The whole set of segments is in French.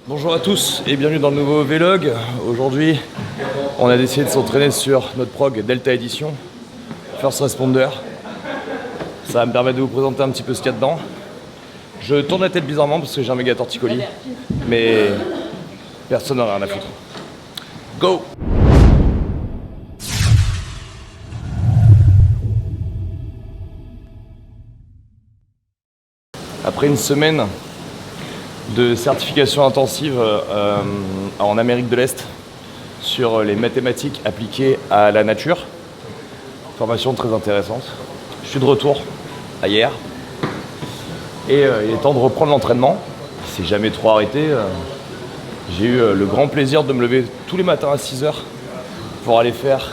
Bonjour à tous et bienvenue dans le nouveau vlog. Aujourd'hui, on a décidé de s'entraîner sur notre prog Delta Edition, First Responder. Ça va me permettre de vous présenter un petit peu ce qu'il y a dedans. Je tourne la tête bizarrement parce que j'ai un méga torticolis, mais personne n'en a rien à foutre. Go! Après une semaine de certification intensive en Amérique de l'Est sur les mathématiques appliquées à la nature. Formation très intéressante. Je suis de retour à hier et il est temps de reprendre l'entraînement. Il s'est jamais trop arrêté. J'ai eu le grand plaisir de me lever tous les matins à 6 h pour aller faire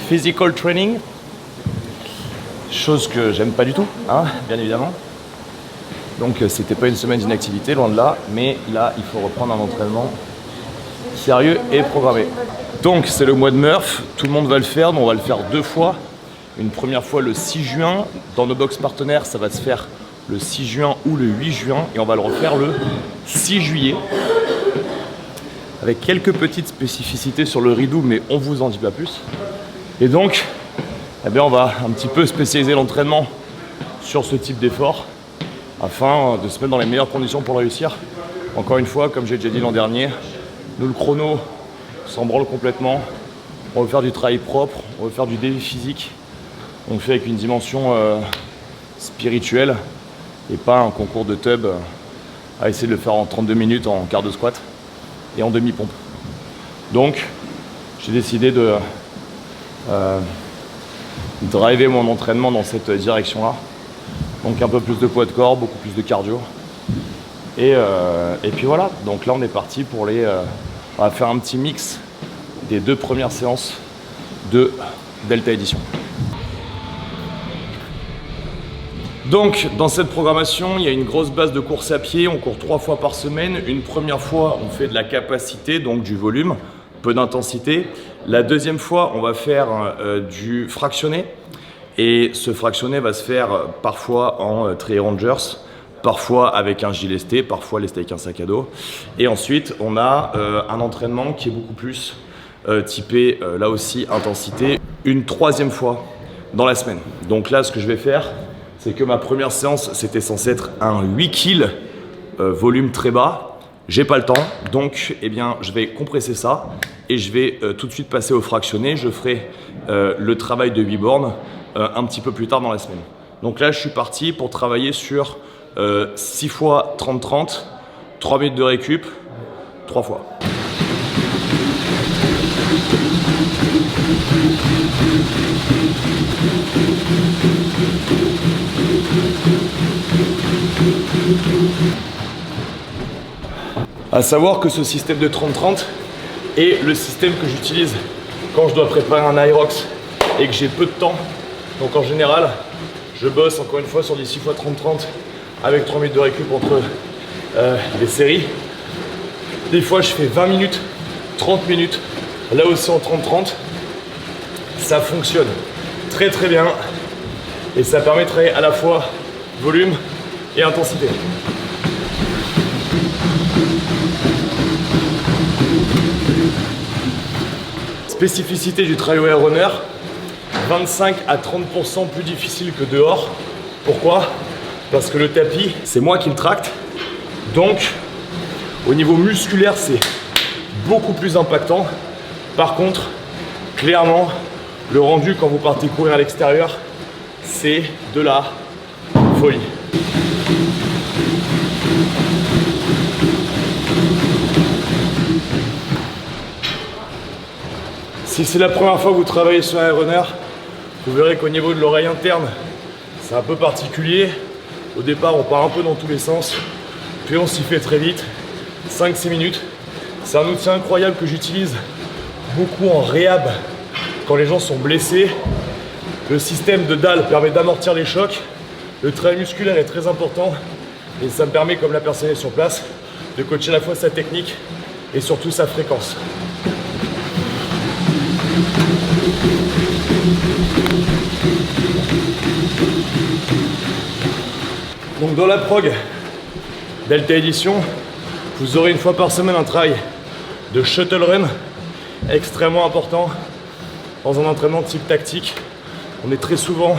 physical training. Chose que j'aime pas du tout, hein, bien évidemment. Donc c'était pas une semaine d'inactivité, loin de là, mais là il faut reprendre un entraînement sérieux et programmé. Donc c'est le mois de Murph, tout le monde va le faire, donc on va le faire 2 fois. Une première fois le 6 juin, dans nos box partenaires ça va se faire le 6 juin ou le 8 juin et on va le refaire le 6 juillet. Avec quelques petites spécificités sur le redo, mais on vous en dit pas plus. Et donc, eh bien, on va un petit peu spécialiser l'entraînement sur ce type d'effort, afin de se mettre dans les meilleures conditions pour le réussir. Encore une fois, comme j'ai déjà dit l'an dernier, nous le chrono s'en branle complètement. On veut faire du travail propre, on veut faire du défi physique. On le fait avec une dimension spirituelle et pas un concours de tub à essayer de le faire en 32 minutes en quart de squat et en demi-pompe. Donc, j'ai décidé de driver mon entraînement dans cette direction-là. Donc un peu plus de poids de corps, beaucoup plus de cardio. Et puis voilà, donc là on est parti pour on va faire un petit mix des 2 premières séances de Delta Edition. Donc dans cette programmation, il y a une grosse base de course à pied, on court 3 fois par semaine. Une première fois, on fait de la capacité, donc du volume, peu d'intensité. La deuxième fois, on va faire du fractionné. Et ce fractionné va se faire parfois en trail rangers, parfois avec un gilet lesté, parfois lesté avec un sac à dos. Et ensuite, on a un entraînement qui est beaucoup plus typé, là aussi, intensité, une 3e fois dans la semaine. Donc là, ce que je vais faire, c'est que ma première séance, c'était censé être un 8 kg, volume très bas. J'ai pas le temps, donc eh bien, je vais compresser ça et je vais tout de suite passer au fractionné. Je ferai le travail de 8 bornes un petit peu plus tard dans la semaine. Donc là, je suis parti pour travailler sur 6 fois 30-30, 3 minutes de récup, 3 fois. À savoir que ce système de 30-30 est le système que j'utilise quand je dois préparer un Aerox et que j'ai peu de temps. Donc en général, je bosse encore une fois sur des 6 fois 30-30 avec 3 minutes de récup entre les séries. Des fois, je fais 20 minutes, 30 minutes, là aussi en 30-30. Ça fonctionne très très bien et ça permet de travailler à la fois volume et intensité. Spécificité du trail runner, 25 à 30% plus difficile que dehors. Pourquoi? Parce que le tapis, c'est moi qui le tracte. Donc, au niveau musculaire, c'est beaucoup plus impactant. Par contre, clairement, le rendu quand vous partez courir à l'extérieur, c'est de la folie. Si c'est la première fois que vous travaillez sur un runner, vous verrez qu'au niveau de l'oreille interne, c'est un peu particulier. Au départ, on part un peu dans tous les sens, puis on s'y fait très vite, 5-6 minutes. C'est un outil incroyable que j'utilise beaucoup en réhab quand les gens sont blessés. Le système de dalle permet d'amortir les chocs. Le travail musculaire est très important et ça me permet, comme la personne est sur place, de coacher à la fois sa technique et surtout sa fréquence. Donc dans la prog Delta Edition, Vous aurez une fois par semaine un travail de shuttle run extrêmement important dans un entraînement de type tactique. On est très souvent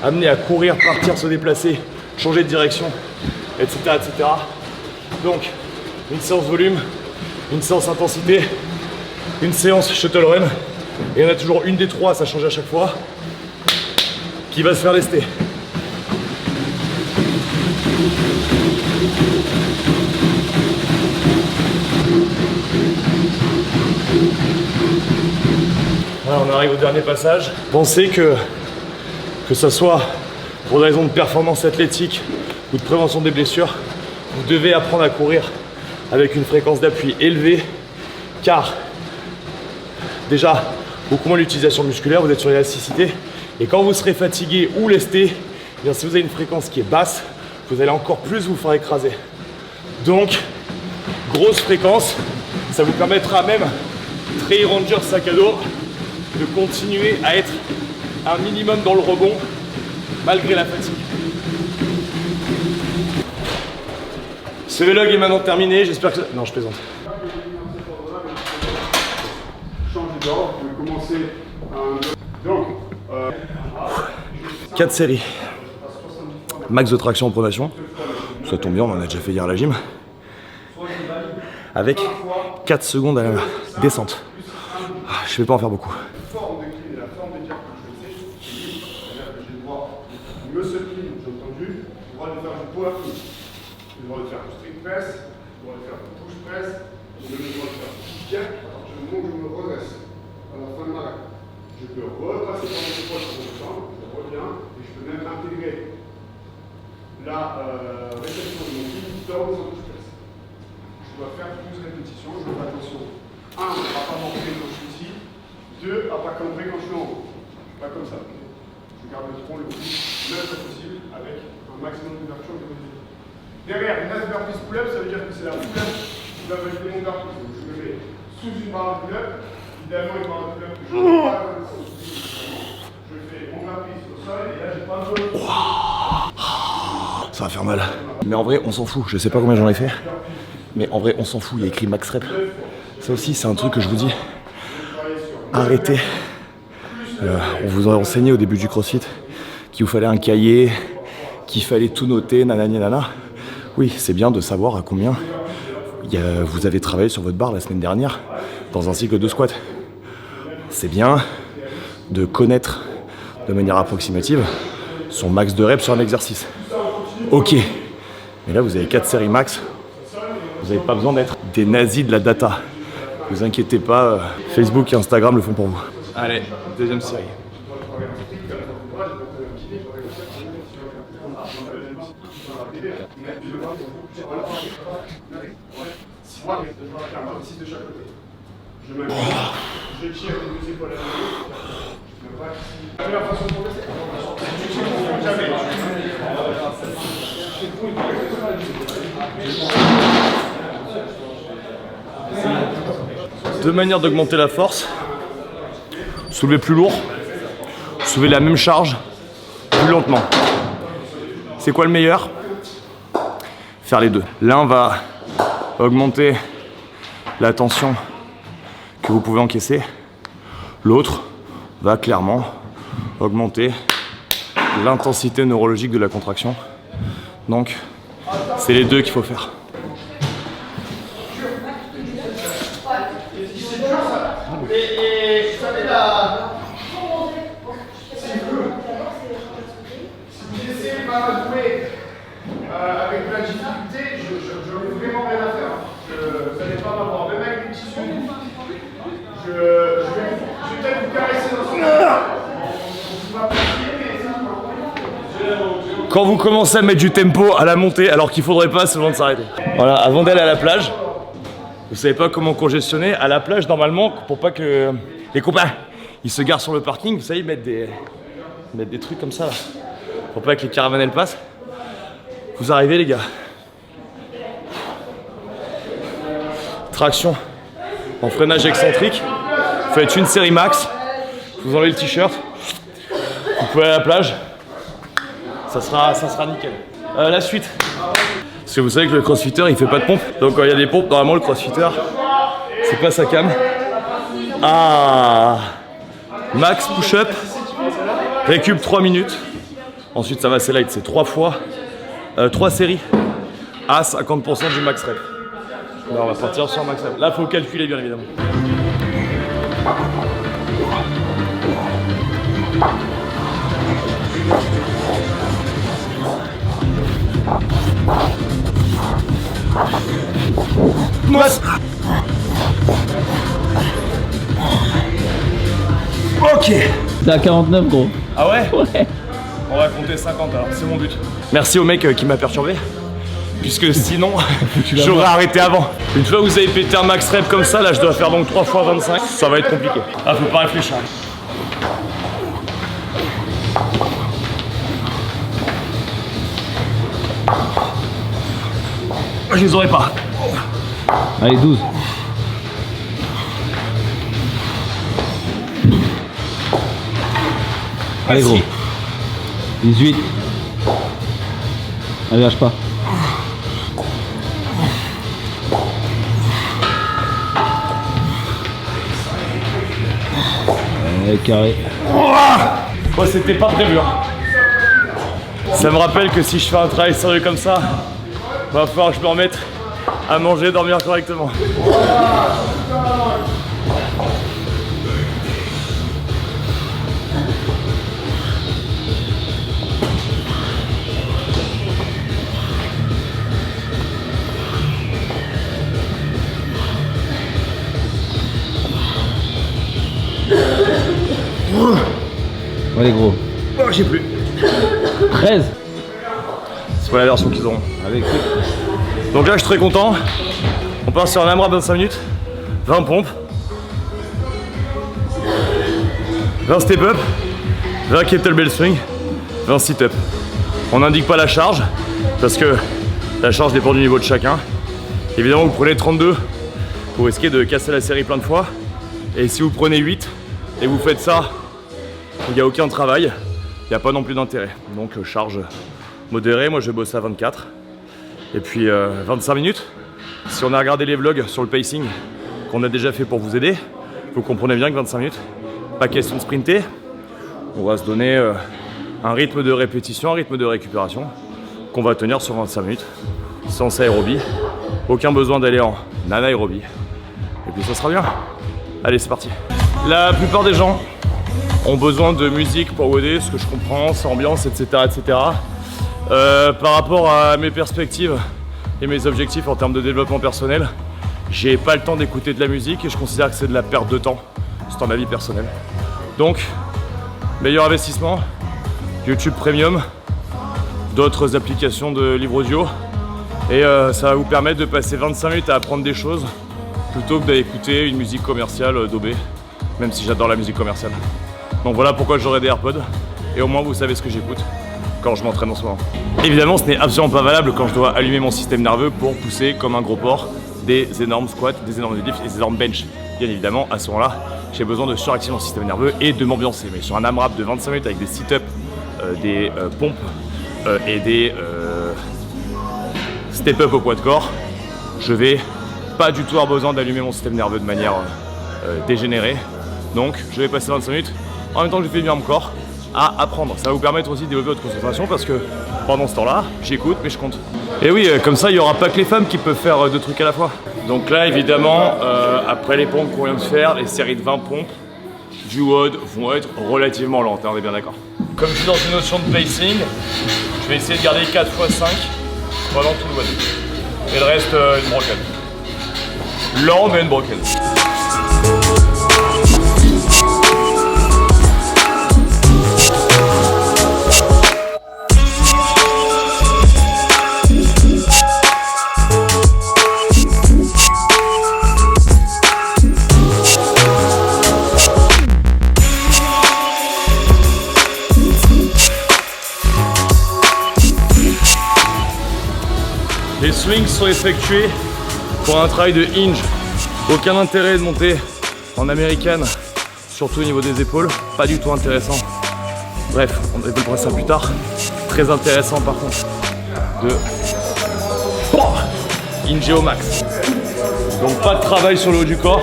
amené à courir, partir, se déplacer, changer de direction, etc., etc. Donc, une séance volume, une séance intensité, une séance shuttle run, et il y en a toujours une des trois, ça change à chaque fois, qui va se faire lester. Voilà, on arrive au dernier passage. Pensez que ce soit pour des raisons de performance athlétique ou de prévention des blessures, vous devez apprendre à courir avec une fréquence d'appui élevée, car déjà beaucoup moins l'utilisation musculaire, vous êtes sur l'élasticité, et quand vous serez fatigué ou lesté, eh bien, si vous avez une fréquence qui est basse, vous allez encore plus vous faire écraser. Donc, grosse fréquence, ça vous permettra même, Trail Ranger sac à dos, de continuer à être un minimum dans le rebond malgré la fatigue. Ce vlog est maintenant terminé, j'espère que... Non, je plaisante. Changer d'ordre, je vais commencer donc 4 séries. Max de traction en pronation. Ça tombe bien, on en a déjà fait hier à la gym. Avec 4 secondes à la descente. Je ne vais pas en faire beaucoup. forme de clean et la forme de dire que je sais, c'est-à-dire que j'ai le droit de muscle clean, j'ai entendu, j'ai le droit de faire du power clean, j'ai le droit de faire du strict press, j'ai le droit de faire du push press, j'ai le droit de faire du jerk à partir du moment où je me redresse à la fin de ma règle. Je peux repasser par mon épaule sur mon jambe, je reviens et je peux même intégrer la réception de mon clean dans mon push press. Je dois faire 12 répétitions, je fais attention. 1, à ne pas manquer quand je suis ici. 2, à pas cambrer quand je suis en haut. Pas comme ça. Je garde le tronc le plus neutre possible avec un maximum d'ouverture de l'autre. Derrière, une nice burpees pull-up, ça veut dire que c'est la pull-up qui va valider mon burpees. Donc je me mets sous une barre de pull-up. Idéalement, une barre de pull-up que je ne fais pas comme ça. Je fais mon burpees au sol et là, j'ai pas besoin de... Ça va faire mal. Mais en vrai, on s'en fout. Je sais pas combien j'en ai fait. Mais en vrai, on s'en fout. Il y a écrit max rep. Ça aussi, c'est un truc que je vous dis. Arrêtez. On vous a enseigné au début du CrossFit qu'il vous fallait un cahier, qu'il fallait tout noter, nanani nana. Oui, c'est bien de savoir à combien vous avez travaillé sur votre barre la semaine dernière dans un cycle de squat. C'est bien de connaître de manière approximative son max de reps sur un exercice. Ok, mais là vous avez 4 séries max. Vous n'avez pas besoin d'être des nazis de la data. Vous inquiétez pas, Facebook et Instagram le font pour vous. Allez, deuxième série. Je tire les deux épaules à la première façon de progresser. Jamais. Deux manières d'augmenter la force. Soulever plus lourd, soulever la même charge plus lentement. C'est quoi le meilleur? Faire les deux. L'un va augmenter la tension que vous pouvez encaisser. L'autre va clairement augmenter l'intensité neurologique de la contraction. Donc, c'est les deux qu'il faut faire. Et vous savez la... Si vous essayez de m'avouer avec de la difficulté, j'en ai vraiment rien à faire. Vous n'allez pas m'avoir, même avec des petits sons. Je vais peut-être vous caresser dans son Quand vous commencez à mettre du tempo à la montée, alors qu'il faudrait pas, c'est le moment de s'arrêter. Voilà, avant d'aller à la plage, vous savez pas comment congestionner. À la plage, normalement, pour pas que les copains ils se garent sur le parking, vous savez, ils mettent des trucs comme ça, là, pour pas que les caravanes elles passent. Vous arrivez, les gars. Traction en freinage excentrique. Vous faites une série max. Vous enlevez le t-shirt. Vous pouvez aller à la plage. Ça sera nickel. La suite. Parce que vous savez que le crossfitter il fait pas de pompe. Donc quand il y a des pompes, normalement le crossfitter c'est pas sa cam. Ah, max push-up, récup 3 minutes. Ensuite ça va c'est light, c'est 3 séries à 50% du max rep. Là on va partir sur un max rep. Là faut calculer bien évidemment. Ok. T'es à 49 gros. Ah ouais? Ouais. On va compter 50 alors, c'est mon but. Merci au mec qui m'a perturbé. Puisque sinon, j'aurais arrêté avant. Une fois que vous avez pété un max rep comme ça, là je dois faire donc 3 fois 25. Ça va être compliqué. Ah, faut pas réfléchir. Je les aurais pas. Allez, 12. Allez gros. 18. Allez, lâche pas. Allez, carré. Bon, c'était pas prévu. Hein. Ça me rappelle que si je fais un travail sérieux comme ça, va falloir que je me remette à manger, dormir correctement. Allez gros. Oh, j'ai plus. 13. C'est pas la version qu'ils auront. Allez, écoute. Donc là, je suis très content. On part sur un AMRAP 25 minutes, 20 pompes, 20 step-up, 20 kettlebell swing, 20 sit-up. On n'indique pas la charge, parce que la charge dépend du niveau de chacun. Évidemment, vous prenez 32, vous risquez de casser la série plein de fois. Et si vous prenez 8 et vous faites ça, il n'y a aucun travail, il n'y a pas non plus d'intérêt. Donc charge modérée, moi je vais bosser à 24. Et puis 25 minutes. Si on a regardé les vlogs sur le pacing qu'on a déjà fait pour vous aider, vous comprenez bien que 25 minutes, pas question de sprinter. On va se donner un rythme de répétition, un rythme de récupération qu'on va tenir sur 25 minutes, sans aérobie. Aucun besoin d'aller en anaérobie. Et puis ça sera bien. Allez, c'est parti. La plupart des gens ont besoin de musique pour vous aider, ce que je comprends, sans ambiance, etc. etc. Par rapport à mes perspectives et mes objectifs en termes de développement personnel, j'ai pas le temps d'écouter de la musique et je considère que c'est de la perte de temps. C'est dans ma vie personnelle. Donc, meilleur investissement, YouTube Premium, d'autres applications de livres audio et ça va vous permettre de passer 25 minutes à apprendre des choses plutôt que d'aller écouter une musique commerciale daubée, même si j'adore la musique commerciale. Donc voilà pourquoi j'aurai des AirPods et au moins vous savez ce que j'écoute quand je m'entraîne en ce moment. Évidemment, ce n'est absolument pas valable quand je dois allumer mon système nerveux pour pousser comme un gros porc des énormes squats, des énormes deadlifts et des énormes bench. Bien évidemment, à ce moment-là, j'ai besoin de suractiver mon système nerveux et de m'ambiancer. Mais sur un AMRAP de 25 minutes avec des sit-ups, des pompes et des step-up au poids de corps, je vais pas du tout avoir besoin d'allumer mon système nerveux de manière dégénérée. Donc, je vais passer 25 minutes en même temps que je fais bien mon corps à apprendre. Ça va vous permettre aussi de développer votre concentration parce que pendant ce temps-là, j'écoute mais je compte. Et oui, comme ça, il n'y aura pas que les femmes qui peuvent faire deux trucs à la fois. Donc là, évidemment, après les pompes qu'on vient de faire, les séries de 20 pompes du WOD vont être relativement lentes, hein, on est bien d'accord. Comme je suis dans une notion de pacing, je vais essayer de garder 4 x 5 pendant tout le WOD. Et le reste, une broken. Lent, mais une broken. Les swings sont effectués pour un travail de hinge. Aucun intérêt de monter en américaine, surtout au niveau des épaules, pas du tout intéressant. Bref, on développera ça plus tard. Très intéressant par contre de Ingé au max. Donc pas de travail sur le haut du corps,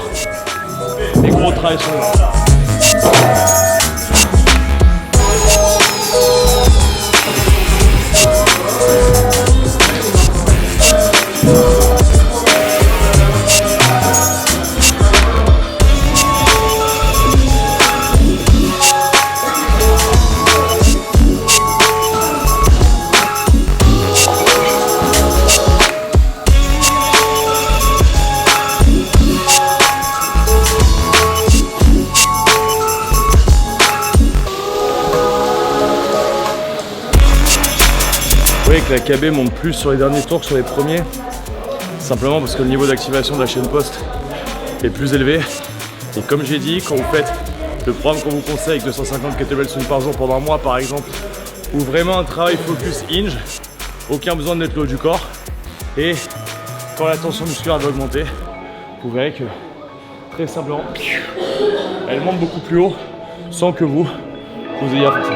mais gros travail sur le bas. Vous voyez que la KB monte plus sur les derniers tours que sur les premiers, simplement parce que le niveau d'activation de la chaîne poste est plus élevé. Et comme j'ai dit, quand vous faites le programme qu'on vous conseille avec 250 kettlebell swing par jour pendant un mois par exemple, ou vraiment un travail focus hinge, aucun besoin de mettre le haut du corps. Et quand la tension musculaire va augmenter, vous verrez que très simplement, elle monte beaucoup plus haut sans que vous ayez à forcer.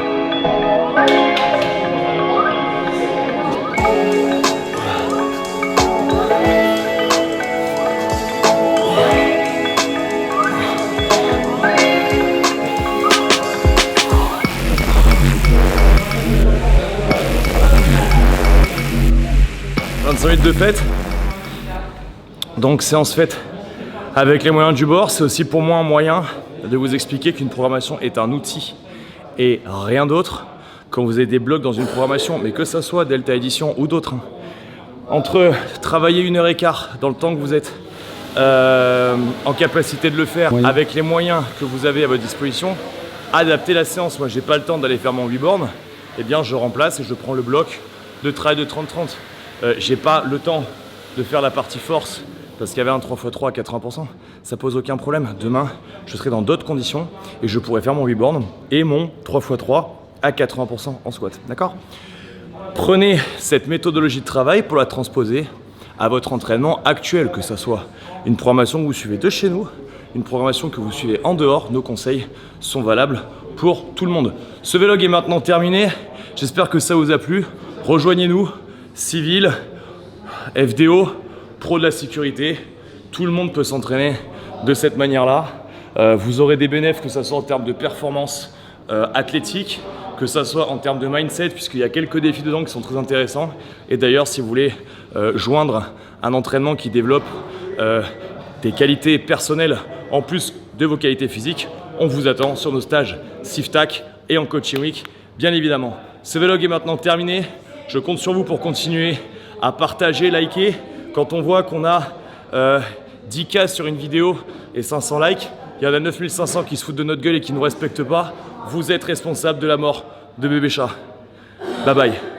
Minutes de fête, donc séance faite avec les moyens du bord. C'est aussi pour moi un moyen de vous expliquer qu'une programmation est un outil et rien d'autre. Quand vous avez des blocs dans une programmation, mais que ça soit Delta Edition ou d'autres, entre travailler 1h15 dans le temps que vous êtes en capacité de le faire avec les moyens que vous avez à votre disposition, adapter la séance. Moi j'ai pas le temps d'aller faire mon 8 bornes, et bien je remplace et je prends le bloc de travail de 30-30. J'ai pas le temps de faire la partie force parce qu'il y avait un 3x3 à 80%, ça pose aucun problème. Demain, je serai dans d'autres conditions et je pourrai faire mon 8 bornes et mon 3x3 à 80% en squat, d'accord? Prenez cette méthodologie de travail pour la transposer à votre entraînement actuel, que ce soit une programmation que vous suivez de chez nous, une programmation que vous suivez en dehors. Nos conseils sont valables pour tout le monde. Ce vlog est maintenant terminé, j'espère que ça vous a plu. Rejoignez-nous. Civil, FDO, pro de la sécurité, tout le monde peut s'entraîner de cette manière-là. Vous aurez des bénéfices, que ce soit en termes de performance athlétique, que ce soit en termes de mindset, puisqu'il y a quelques défis dedans qui sont très intéressants. Et d'ailleurs, si vous voulez joindre un entraînement qui développe des qualités personnelles en plus de vos qualités physiques, on vous attend sur nos stages SIFTAC et en Coaching Week, bien évidemment. Ce vlog est maintenant terminé. Je compte sur vous pour continuer à partager, liker. Quand on voit qu'on a 10K sur une vidéo et 500 likes, il y en a 9500 qui se foutent de notre gueule et qui ne nous respectent pas. Vous êtes responsable de la mort de bébé chat. Bye bye.